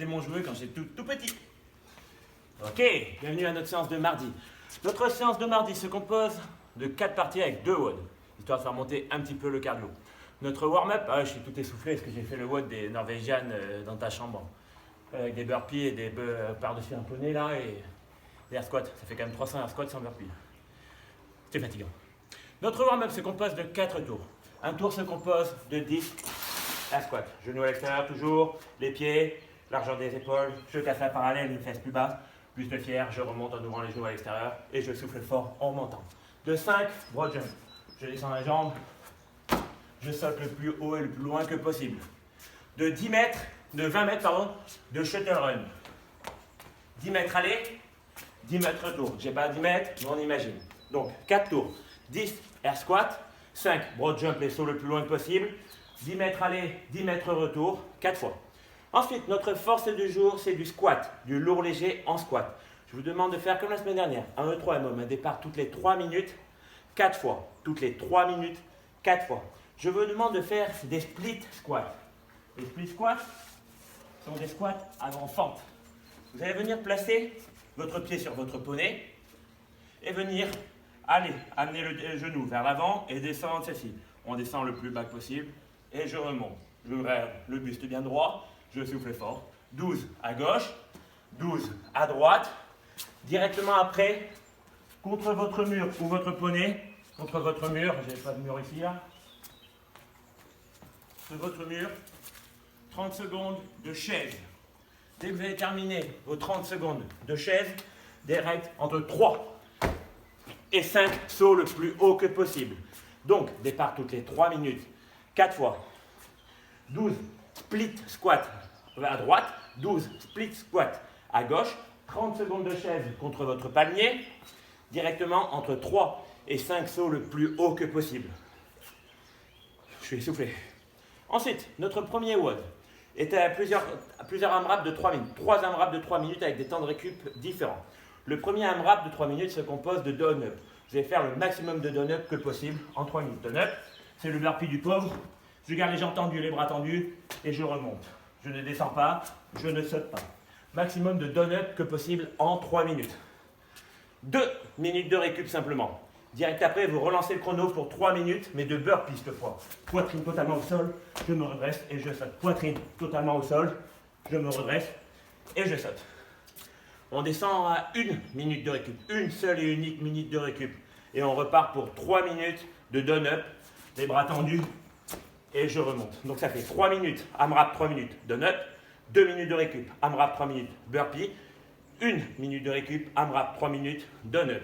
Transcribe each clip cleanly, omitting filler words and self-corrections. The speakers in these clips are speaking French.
mon jouet quand j'étais tout petit. Ok, bienvenue à notre séance de mardi. Notre séance de mardi se compose de 4 parties avec 2 WOD, histoire de faire monter un petit peu le cardio. Notre warm-up, je suis tout essoufflé parce que j'ai fait le WOD des Norvégiennes dans ta chambre. Avec des burpees et des par-dessus un poney là et des air squats. Ça fait quand même 300 air squats sans burpees. C'est fatigant. Notre warm-up se compose de 4 tours. Un tour se compose de 10 air squats. Genoux à l'extérieur toujours, les pieds, largeur des épaules, je casse la parallèle, une fesse plus basse, plus de fier, je remonte en ouvrant les genoux à l'extérieur et je souffle fort en montant. De 5, broad jump. Je descends la jambe, je saute le plus haut et le plus loin que possible. De 10 mètres, de 20 mètres, pardon, de shuttle run. 10 mètres aller, 10 mètres retour. J'ai pas 10 mètres, mais on imagine. Donc, 4 tours. 10 air squat, 5 broad jump, les sauts le plus loin possible. 10 mètres aller, 10 mètres retour, 4 fois. Ensuite, notre force du jour, c'est du squat, du lourd léger en squat. Je vous demande de faire comme la semaine dernière, un E3 un départ toutes les 3 minutes, 4 fois. Toutes les 3 minutes, 4 fois. Je vous demande de faire des split squats. Les split squats sont des squats avant fente. Vous allez venir placer votre pied sur votre poney et venir amener le genou vers l'avant et descendre ceci. On descend le plus bas possible et je remonte. Je rêve le buste bien droit, je souffle fort. 12 à gauche, 12 à droite. Directement après, contre votre mur ou votre poney, contre votre mur, j'ai pas de mur ici là, sur votre mur, 30 secondes de chaise. Dès que vous avez terminé vos 30 secondes de chaise, direct entre 3 et 5 sauts le plus haut que possible. Donc, départ toutes les 3 minutes, 4 fois. 12 split squat à droite, 12 split squat à gauche, 30 secondes de chaise contre votre palmier, directement entre 3 et 5 sauts le plus haut que possible. Je suis essoufflé. Ensuite, notre premier WOD était à plusieurs AMRAP de 3 minutes. 3 AMRAP de 3 minutes avec des temps de récup différents. Le premier AMRAP de 3 minutes se compose de down-up. Vous allez faire le maximum de down-up que possible en 3 minutes. Down-up, c'est le burpee du pauvre. Je garde les jambes tendues, les bras tendus et je remonte. Je ne descends pas, je ne saute pas. Maximum de down-up que possible en 3 minutes. 2 minutes de récup simplement. Direct après, vous relancez le chrono pour 3 minutes, mais de burpees cette fois. Poitrine totalement au sol, je me redresse et je saute. Poitrine totalement au sol, je me redresse et je saute. On descend à 1 minute de récup, une seule et unique minute de récup. Et on repart pour 3 minutes de down-up, les bras tendus et je remonte. Donc ça fait 3 minutes, AMRAP 3 minutes, down-up, 2 minutes de récup, AMRAP 3 minutes, burpee, 1 minute de récup, AMRAP 3 minutes, down-up.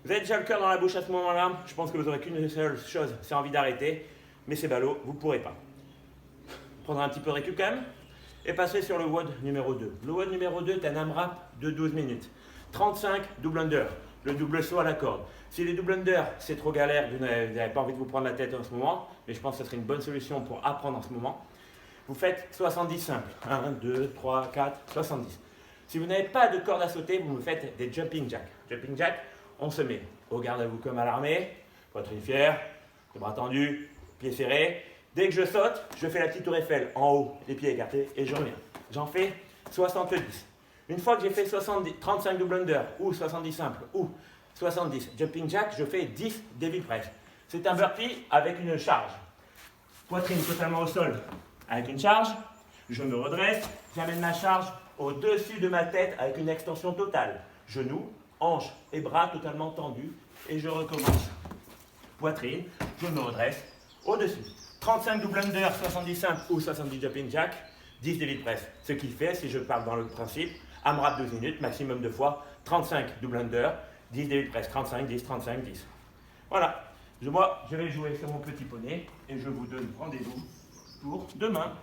Vous avez déjà le cœur dans la bouche à ce moment-là, je pense que vous n'aurez qu'une seule chose, c'est envie d'arrêter, mais c'est ballot, vous ne pourrez pas. Prendre un petit peu de récup quand même, et passer sur le WOD numéro 2. Le WOD numéro 2 est un AMRAP de 12 minutes. 35 double under, le double saut à la corde. Si les double under, c'est trop galère, vous n'avez pas envie de vous prendre la tête en ce moment, mais je pense que ce serait une bonne solution pour apprendre en ce moment. Vous faites 70 simples. 1, 2, 3, 4, 70. Si vous n'avez pas de corde à sauter, vous me faites des jumping jacks. Jumping jacks, on se met au garde à vous comme à l'armée, poitrine fière, les bras tendus, pieds serrés. Dès que je saute, je fais la petite tour Eiffel en haut, les pieds écartés et je reviens. J'en fais 70. Une fois que j'ai fait 35 double under ou 70 simples ou 70 jumping jack, je fais 10 devil press. C'est un burpee avec une charge. Poitrine totalement au sol avec une charge. Je me redresse, j'amène ma charge au-dessus de ma tête avec une extension totale. Genoux, hanches et bras totalement tendus et je recommence. Poitrine, je me redresse au-dessus. 35 double under, 70 simples ou 70 jumping jack, 10 devil press. Ce qui fait, si je parle dans le principe, AMRAP 12 minutes, maximum de fois, 35 double under, 10 devil press, 35, 10, 35, 10. Voilà. Moi, je vais jouer sur mon petit poney et je vous donne rendez-vous pour demain.